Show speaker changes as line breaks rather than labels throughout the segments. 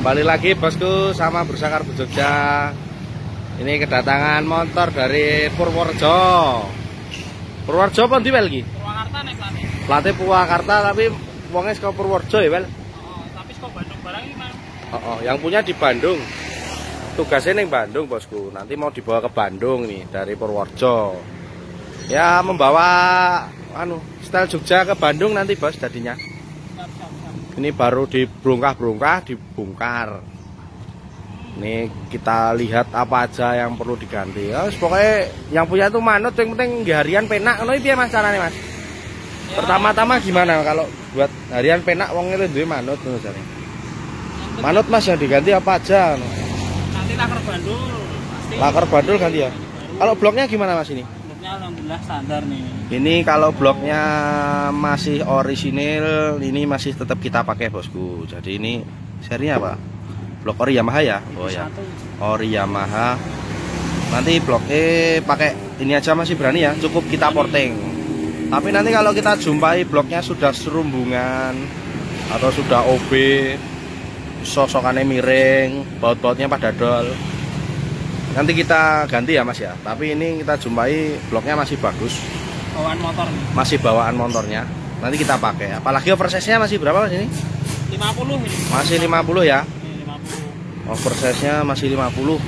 Kembali lagi bosku sama Bersakar Jogja. Ini kedatangan motor dari Purworejo. Purworejo apa ndi Wel iki?
Purwakarta nek plate.
Plate Purwakarta tapi wonge saka Purworejo ya Wel.
Oh, tapi saka Bandung barang iki, Mas.
Yang punya di Bandung. Tugasnya ning Bandung bosku. Nanti mau dibawa ke Bandung nih dari Purworejo. Ya membawa style Jogja ke Bandung nanti bos jadinya. Ini baru dibongkar dibongkar. Ini kita lihat apa aja yang perlu diganti. Ya, pokoknya yang punya itu manut, yang penting harian penak. Ngono piye Mas carane Mas? Ya. Pertama-tama gimana kalau buat harian penak wong itu duwe manut ngono jane. Manut Mas yang diganti apa aja?
Nanti laker bandul pasti.
Laker bandul ganti ya. Kalau bloknya gimana Mas ini?
Bloknya alhamdulillah standar nih.
Ini kalau bloknya masih orisinil, ini masih tetap kita pakai bosku. Jadi ini serinya apa? Blok ori Yamaha ya? Oh ya. Ori Yamaha. Nanti blok E pakai ini aja masih berani ya, cukup kita porting. Tapi nanti kalau kita jumpai bloknya sudah serumbungan atau sudah OB, sosokannya miring, baut-bautnya pada dol, nanti kita ganti ya Mas ya. Tapi ini kita jumpai bloknya masih bagus.
Bawaan motor nih.
Masih bawaan motornya. Nanti kita pakai. Apalagi oversize-nya masih berapa Mas ini?
50 ini.
Masih 50 ya?
50.
Oversize-nya masih 50.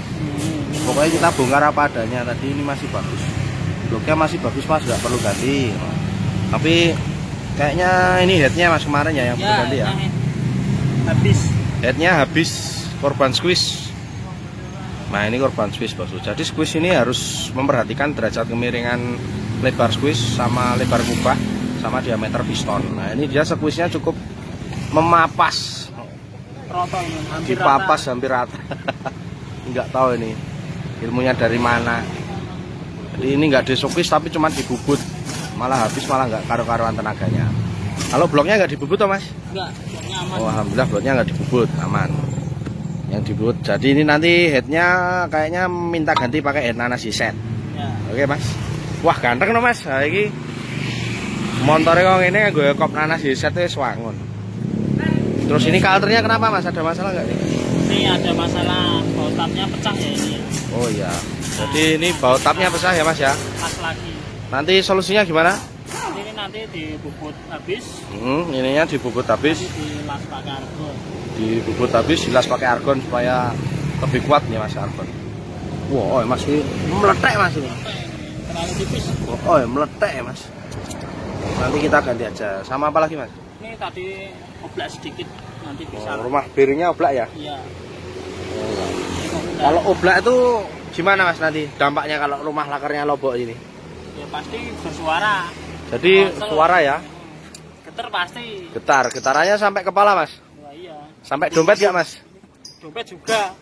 Pokoknya kita bongkar apa adanya. Tadi ini masih bagus. Bloknya masih bagus Mas, nggak perlu ganti. Tapi kayaknya ini headnya Mas kemarin ya yang perlu ganti ya.
Habis.
Headnya habis korban squeeze. Nah ini korban squeeze bosku. Jadi squeeze ini harus memperhatikan derajat kemiringan lebar squeeze sama lebar kubah sama diameter piston. Nah ini dia squeeze-nya cukup memapas.
Rotol hampir
dipapas
rata.
Hampir rata. Nggak tahu ini ilmunya dari mana. Jadi ini nggak disukis tapi cuma dibubut, malah habis, malah nggak karu-karuan tenaganya. Kalau bloknya nggak dibubut toh Mas?
Enggak, bloknya aman.
Oh alhamdulillah bloknya nggak dibubut, aman. Yang dibubut. Jadi ini nanti headnya kayaknya minta ganti pakai head nanas set.
Ya.
Oke Mas. Wah ganteng no Mas. Nah, ini motornya kok ini gue kop nanas set itu swangun. Terus ini kalternya kenapa Mas? Ada masalah nggak nih?
Ini ada masalah baut tapnya pecah ya ini.
Oh iya. Jadi ini baut tapnya pecah ya Mas ya?
Pas lagi.
Nanti solusinya gimana?
Ini nanti dibubut habis.
Ininya dibubut habis.
Dilas pakai argon.
Dibubut habis, dilas pakai argon supaya lebih kuat ya Mas argon. Wow, Mas ini meletek Mas ini.
Terlalu tipis.
Oh, meletek ya Mas. Nanti kita ganti aja. Sama apa lagi Mas?
Ini tadi oblak sedikit, nanti bisa.
Rumah bearingnya oblak ya?
Iya.
Kalau oblak itu gimana Mas nanti dampaknya kalau rumah lakarnya lobok ini?
Ya pasti bersuara.
Jadi suara ya?
Getar pasti.
Getarannya sampai kepala Mas?
Wah, iya.
Sampai dompet gak Mas?
Dompet juga.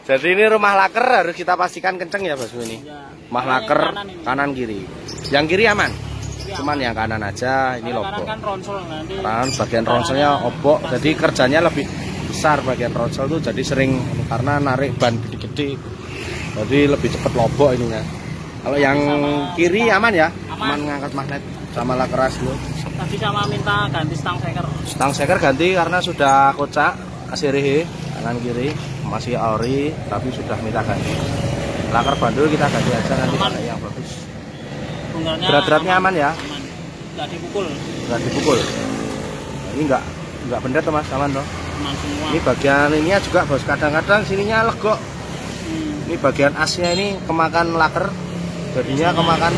Jadi ini rumah laker harus kita pastikan kenceng ya bosku ini.
Ya.
Rumah laker kanan kiri. Yang kiri aman?
Ya,
Cuman yang kanan aja ini
kanan
lobok.
kan ronsel nanti.
Kanan bagian ronselnya obok, jadi kerjanya lebih besar bagian ronsel tuh, jadi sering karena narik ban gede-gede. Jadi lebih cepat lobok ininya. Kalau yang kiri aman ya? Aman ngangkat magnet sama lak keras loh.
Tadi sama minta ganti stang seker.
Stang seker ganti karena sudah kocak, kasih rehe kanan kiri masih ori tapi sudah minta ganti. Laker bandul kita ganti aja nanti pakai yang bagus. Berat-beratnya aman ya?
Aman. Nggak dipukul.
Nggak dipukul. Nah, ini nggak bener tuh Mas, aman toh?
Aman semua.
Ini bagian ininya juga bos, kadang-kadang sininya legok. Ini bagian asnya ini kemakan laker, jadinya kemakan.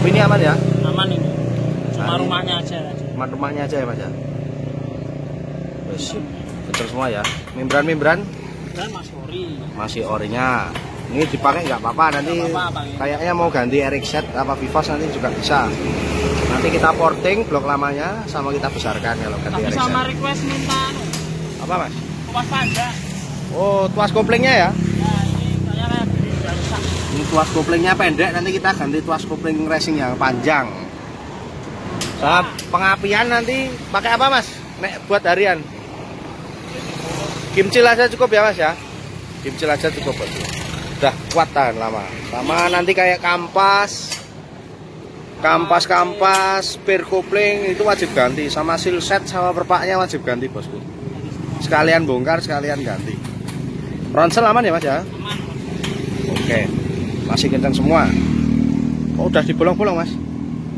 Ini aman ya?
Aman ini. Cuma
Nah,
rumahnya aja.
Cuma rumahnya aja ya Mas ya. Betul semua ya. Membran
Dan
masih orinya. Ini dipakai nggak apa-apa, nanti kayaknya mau ganti Eric set apa Vivos nanti juga bisa. Nanti kita porting blok lamanya sama kita besarkan kalau ganti Eric set.
Tapi sama request minta
apa Mas?
tuas panjang.
Oh, tuas koplingnya ya?
Ya ini kayaknya udah rusak.
Ini tuas koplingnya pendek, nanti kita ganti tuas kopling racing yang panjang. Sama pengapian nanti pakai apa Mas? Nek buat harian? Kimcil aja cukup ya Mas ya? Kimcil aja cukup. Udah kuat tahan lama. Sama nanti kayak kampas, spare kopling itu wajib ganti, sama seal set sama perpaknya wajib ganti bosku. sekalian bongkar, sekalian ganti. Ronsel aman ya Mas ya?
Aman.
Oke, masih kencang semua. Oh, udah dibolong-bolong Mas?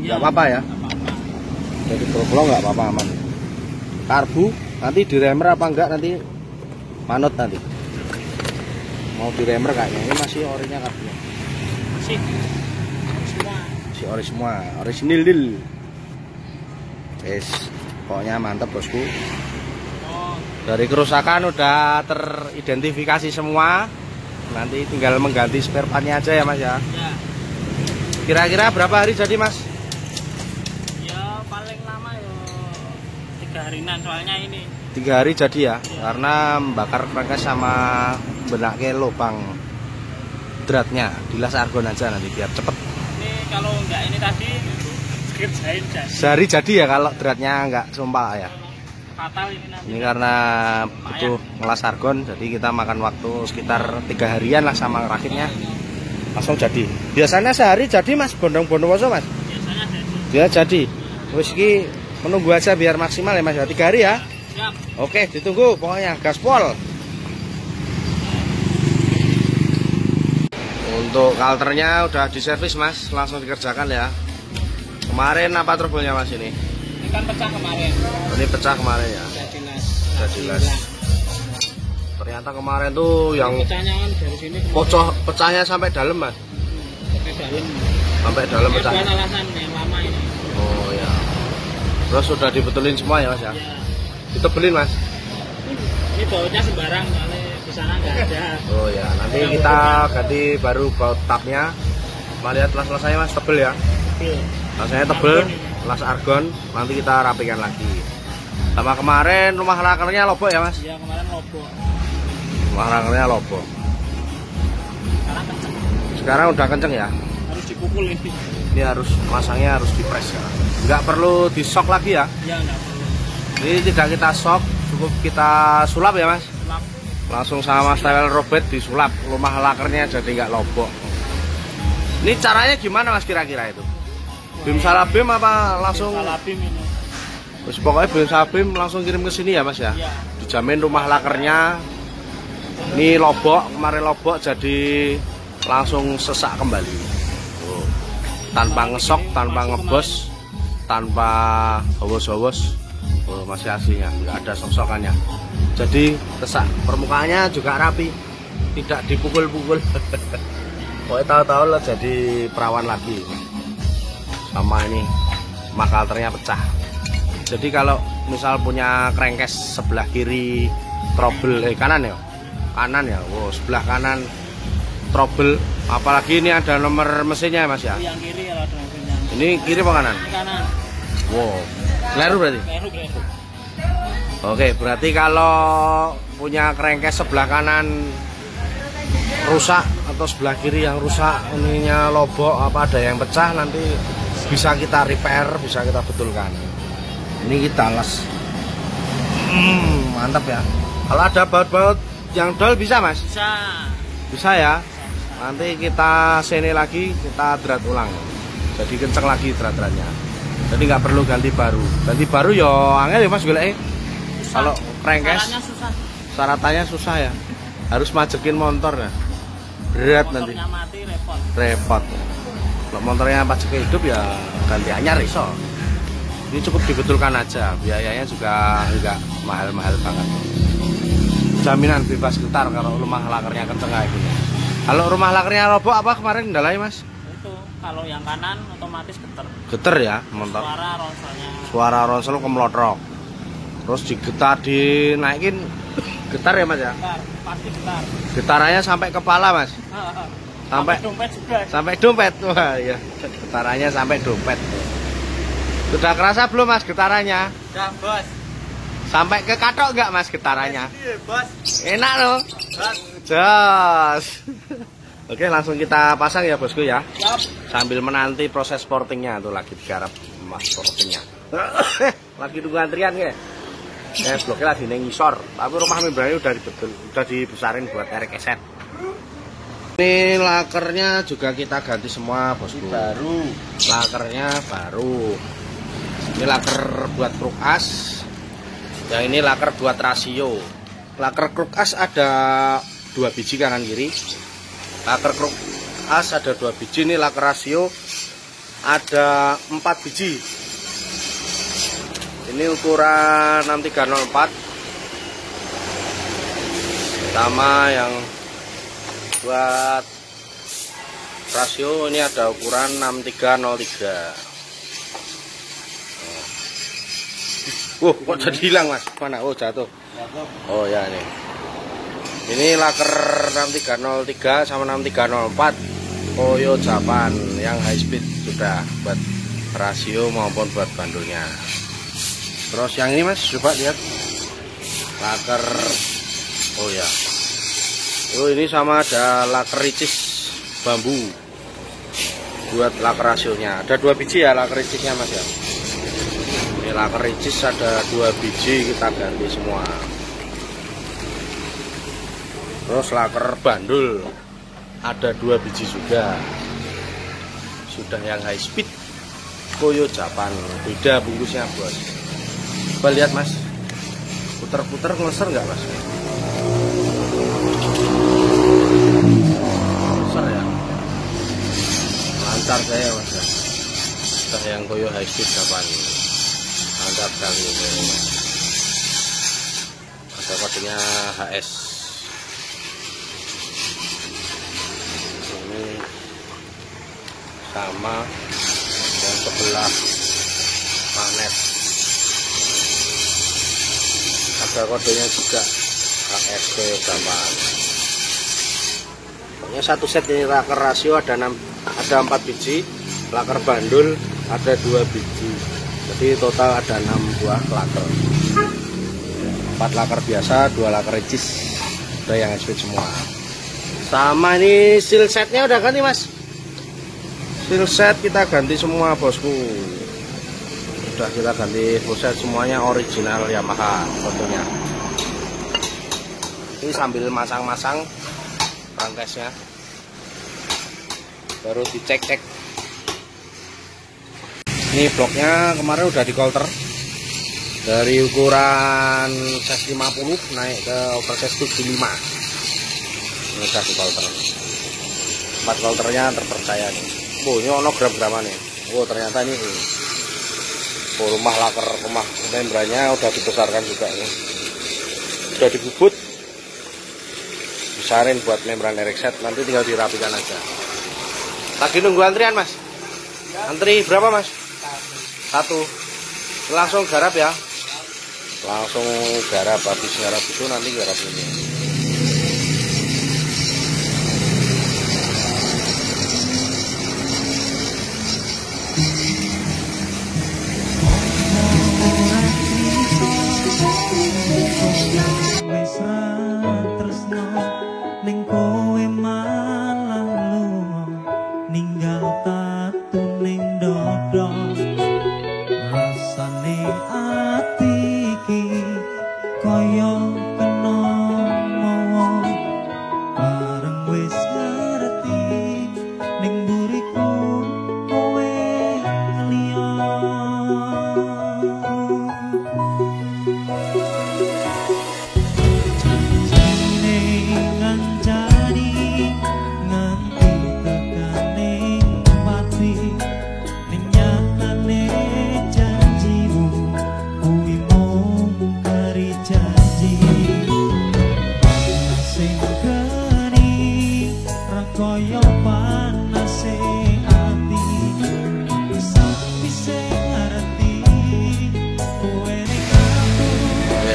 Iya.
Nggak apa-apa ya?
Nggak apa-apa.
Jadi bolong nggak apa-apa, aman. Karbu nanti diremer apa enggak nanti manut nanti. Mau diremer kayaknya ini masih orinya karbunya.
Masih semua.
Si ori semua, orisinil dil. Yes, pokoknya mantap bosku.
Oh,
Dari kerusakan udah teridentifikasi semua. Nanti tinggal mengganti spare partnya aja ya Mas ya.
ya.
Kira-kira berapa hari jadi Mas?
Ya paling lama ya 3 harian soalnya ini.
3 hari jadi ya, karena membakar crankcase sama benaknya lubang dratnya. Dilas argon aja nanti biar cepet.
Ini kalau enggak ini tadi kerjain jadi.
Sehari jadi ya kalau dratnya nggak sumpah ya.
Fatal ini nanti.
Ini karena butuh ngelas argon, jadi kita makan waktu sekitar 3 harian lah sama rakitnya. Langsung jadi. Biasanya sehari jadi Mas, bondong-bondowoso Mas.
Biasanya jadi.
Dia jadi. Terus ini menunggu aja biar maksimal ya Mas ya. 3 hari ya.
Siap.
Oke, ditunggu pokoknya gaspol. Untuk kalternya udah diservis Mas, langsung dikerjakan ya. Kemarin apa trouble-nya Mas ini?
Ini kan pecah kemarin.
Ini pecah kemarin ya.
Sudah
jelas. Ternyata kemarin tuh yang
Pecahnya kan dari sini.
pecahnya sampai dalam Mas.
Sampai dalam.
Sampai dalam pecah.
Bukan alasan yang lama ini.
Oh ya. Terus sudah dibetulin semua ya Mas ya?
Ya.
Ditebelin Mas.
Ini bautnya sembarang soalnya di sana nggak ada.
Oh ya, nanti kita ganti baru baut tapnya. Lihat las-lasnya Mas, tebel ya. Lasnya tebel, las argon. Nanti kita rapikan lagi. Sama kemarin rumah lakernya lobok ya Mas?
Iya kemarin lobok.
Rumah lakernya lobok.
Sekarang kenceng.
Sekarang udah kenceng ya?
Harus dipukul ini.
Ini harus masangnya harus dipres ya. Nggak perlu di shock lagi ya?
Iya nggak perlu.
Ini tidak kita shock, cukup kita sulap ya Mas?
Lap.
Langsung sama style robot disulap, rumah lakernya jadi nggak lobok. Ini caranya gimana Mas kira-kira itu? Bim salah bim apa langsung?
Salah bim ini.
Terus pokoknya bim salah bim langsung kirim ke sini ya Mas ya?
Iya.
Dijamin rumah lakernya ini lobok, kemarin lobok jadi langsung sesak kembali. Oh. Tanpa ngesok, tanpa ngebos, tanpa howos-howos. Oh, masih aslinya, nggak ada sok-sokannya. Jadi sesak, permukaannya juga rapi, tidak dipukul-pukul. Pokoknya tahu-tahu lah jadi perawan lagi. Sama ini makalternya pecah. Jadi kalau misal punya crankcase sebelah kiri trouble kanan ya, wow, sebelah kanan trouble, apalagi ini ada nomor mesinnya Mas ya.
Yang kiri kalau ada mesinnya.
Ini kiri apa kanan?
Ini kanan.
Wow, keliru berarti.
Kleru.
Oke, berarti kalau punya crankcase sebelah kanan rusak atau sebelah kiri yang rusak, ininya lobok apa ada yang pecah, nanti bisa kita repair, bisa kita betulkan. Ini kita las. Mantap ya. Kalau ada baut-baut yang dol bisa Mas?
Bisa.
Bisa ya. Nanti kita sene lagi, kita drat ulang. Jadi kenceng lagi drat-dratnya. Jadi nggak perlu ganti baru. Ganti baru yo angel ya Mas golek. Kalau crankcase
Caranya susah.
syaratannya susah ya. Harus majekin motor ya. Berat nanti.
Motornya mati repot.
Repot. Kalau motornya pajak hidup ya ganti anyar iso. Ini cukup dibetulkan aja, biayanya juga enggak mahal-mahal banget. Jaminan bebas getar kalau rumah lakernya kenceng kayak gini. Kalau rumah lakernya robok apa kemarin kendalanya Mas?
Itu kalau yang kanan otomatis getar.
Getar ya motor.
Suara ronselnya.
Suara ronsel kemelotrok. Terus digetar dinaikin getar ya Mas ya?
Getar, pasti getar.
Getarannya sampai kepala Mas. Sampai
dompet juga.
Sampai dompet. Wah ya, getarannya sampai dompet. Sudah kerasa belum Mas getarannya?
Udah, Bos.
Sampai ke katok enggak Mas getarannya?
Iya, Bos.
Enak loh. Jos. Oke, langsung kita pasang ya bosku ya.
Siap.
Sambil menanti proses portingnya tuh lagi digarap Mas portingnya. Lagi tunggu antrian ya. Bloknya lagi ngisor, tapi rumah membrane udah dibesarin buat erek eset. Ini lakernya juga kita ganti semua bosku.
Baru.
Lakernya baru. Ini laker buat truk as. Yang ini laker buat rasio. laker kruk as ada 2 biji kanan kiri. Laker kruk as ada 2 biji. Ini laker rasio ada 4 biji. Ini ukuran 6304 sama yang buat rasio ini ada ukuran 6303. Kok jadi hilang mas? Mana? Oh jatuh. Oh ya ini. Ini laker 6303 sama 6304 Toyo Japan yang high speed sudah buat rasio maupun buat bandulnya. Terus yang ini mas, coba lihat laker. Oh ya. Oh ini sama ada laker ricis bambu buat laker rasionya. Ada 2 biji ya laker ricisnya mas ya. Ini laker ricis ada 2 biji, kita ganti semua. Terus laker bandul ada 2 biji juga. Sudah yang high speed Toyo Japan. Beda bungkusnya bos. Coba lihat mas, puter-puter ngeser nggak mas? Ngeser ya, lancar saya mas ya. Sudah yang Toyo high speed Japan. Mantap sekali ini. Ada kodenya HS. Ini sama yang sebelah magnet. Ada kodenya juga HS Japan. Pokoknya satu set ini laker rasio ada 4 biji, laker bandul ada 2 biji. Jadi total ada 6 buah laker. 4 laker biasa, 2 laker ricis. Udah yang speed semua. Sama ini seal setnya udah ganti mas. Seal set kita ganti semua bosku. Udah kita ganti full set semuanya original Yamaha fotonya. Ini sambil masang-masang rangkesnya. Baru dicek-cek. Ini bloknya kemarin udah dikolter dari ukuran size 50 naik ke oversize 75. Ini udah dikolter. 4 kolternya terpercaya nih. Oh ini ono gram-graman nih. Oh ternyata ini rumah laker, rumah membrannya udah dibesarkan juga nih. Udah dibubut, besarin buat membran erek set. Nanti tinggal dirapikan aja. Lagi nunggu antrian mas. Antri berapa mas? 1. Langsung garap ya. Langsung garap, habis garap itu nanti garap ini.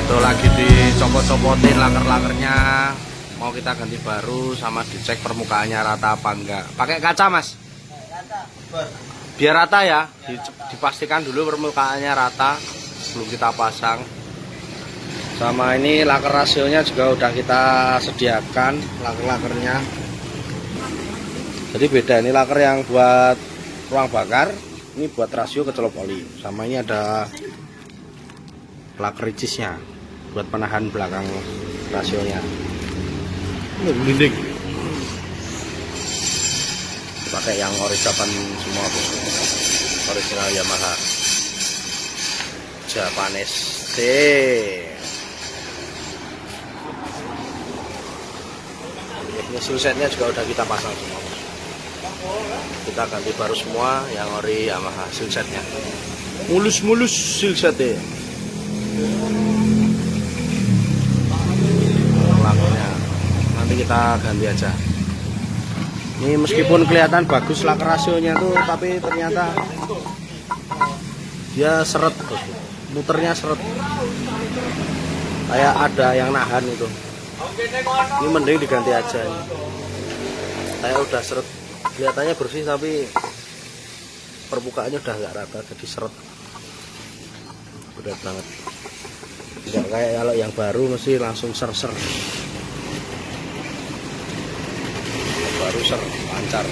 Itu lagi dicopot-copotin laker-lakernya, mau kita ganti baru sama dicek permukaannya rata apa enggak. Pakai kaca mas? Biar rata ya, dipastikan dulu permukaannya rata sebelum kita pasang. Sama ini laker rasionya juga udah kita sediakan laker-lakernya. Jadi beda, ini laker yang buat ruang bakar, ini buat rasio kecelop oli. Sama ini ada laker ricisnya buat penahan belakang rasionya. Ini blinding. Pakai yang ori Japan semua, original Yamaha Japanese. Ini silsetnya juga udah kita pasang semua. Kita ganti baru semua yang ori Yamaha silsetnya. Mulus-mulus silsetnya. Lakunya nanti kita ganti aja. Ini meskipun kelihatan bagus lak rasionya tuh, tapi ternyata dia seret, muternya seret. Kayak ada yang nahan itu. Ini mending diganti aja. Kayak udah seret, kelihatannya bersih tapi permukaannya udah nggak rata, jadi seret. Berat banget. Nggak kayak kalau yang baru mesti langsung ser-ser. Baru ser lancar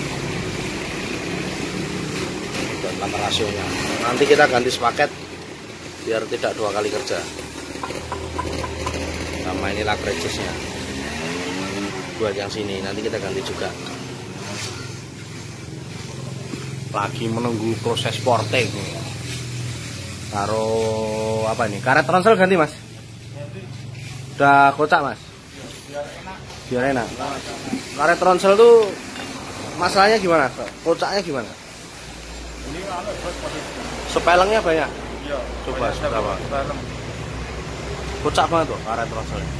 dan lama rasionya. Nanti kita ganti sepaket biar tidak 2 kali kerja. Sama ini lak rejesnya buat yang sini, nanti kita ganti juga. Lagi menunggu proses porting. Taruh apa ini, karet tronsel ganti mas? Udah kocak mas? Biar enak. Karet tronsel tuh masalahnya gimana? Kocaknya gimana?
Ini
Sepelengnya banyak?
iya.
Coba berapa? Kocak banget tuh karet tronselnya.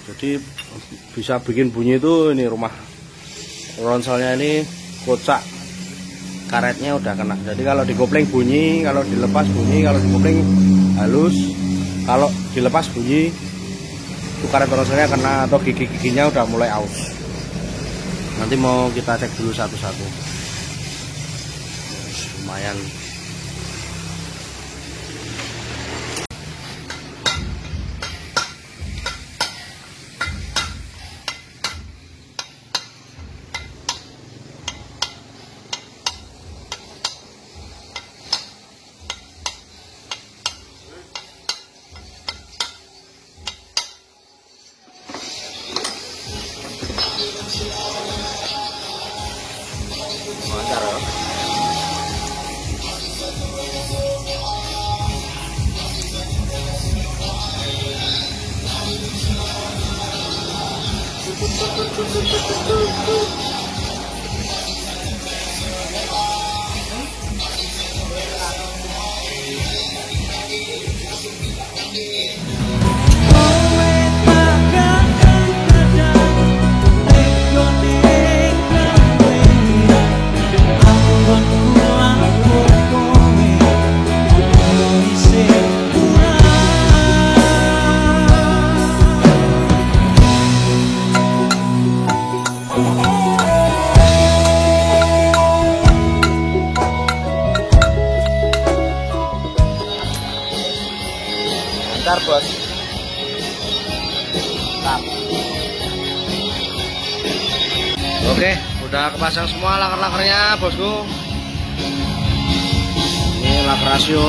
Jadi bisa bikin bunyi itu ini rumah tronselnya ini kocak. Karetnya udah kena. Jadi kalau digopling bunyi, kalau dilepas bunyi, kalau digopling halus. Kalau dilepas bunyi, itu karet tronselnya kena atau gigi-giginya udah mulai aus. Nanti mau kita cek dulu satu-satu. Lumayan. Lancar ya. Lancar bos. Tap. Oke, udah kepasang semua laker-lakernya bosku. Ini lak rasio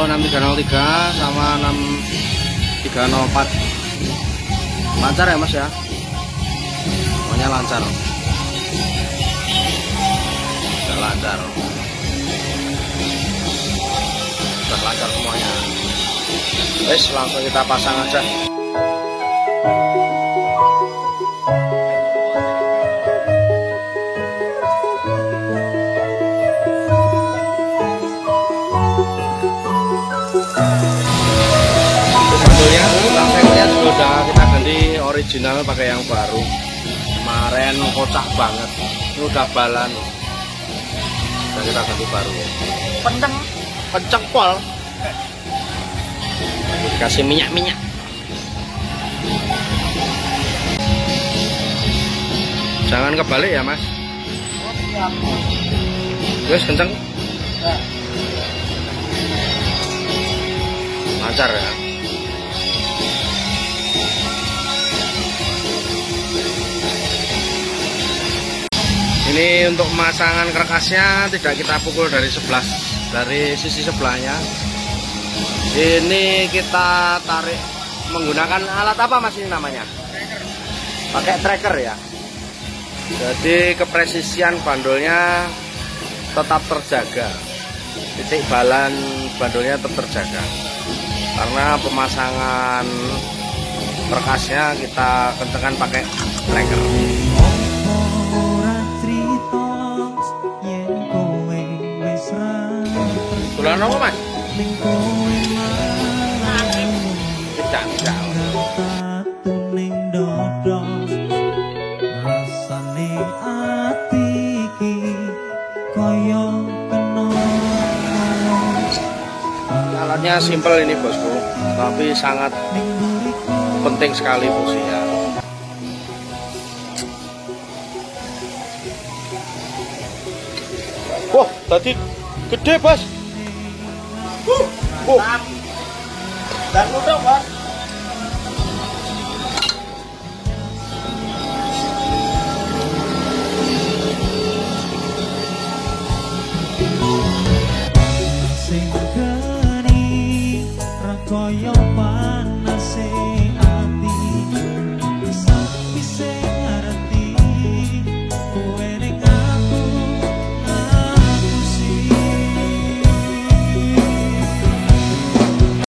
6303 sama 6304. Lancar ya mas ya. Semuanya lancar. Udah lancar. Udah lancar semuanya. Wes langsung kita pasang aja. Bandulnya, stangnya juga udah kita ganti original pakai yang baru. Kemarin kocak banget. Ini udah balan. Udah kita ganti baru. Kenceng pol. Dikasih minyak-minyak. Jangan kebalik ya mas. Terus kenceng. Lancar ya. Ini untuk pemasangan kerkasnya tidak kita pukul dari sisi sebelahnya. Ini kita tarik menggunakan alat apa mas ini namanya? Pakai tracker ya. Jadi kepresisian bandulnya tetap terjaga. Titik balan bandulnya tetap terjaga. Karena pemasangan berkasnya kita kencengkan pakai tracker. Tulan apa mas? Tidak. Alatnya simpel ini bosku, tapi sangat penting sekali fungsinya. Wah, tadi gede bos.
Dan udah bos.
Sing geni rekoyo panase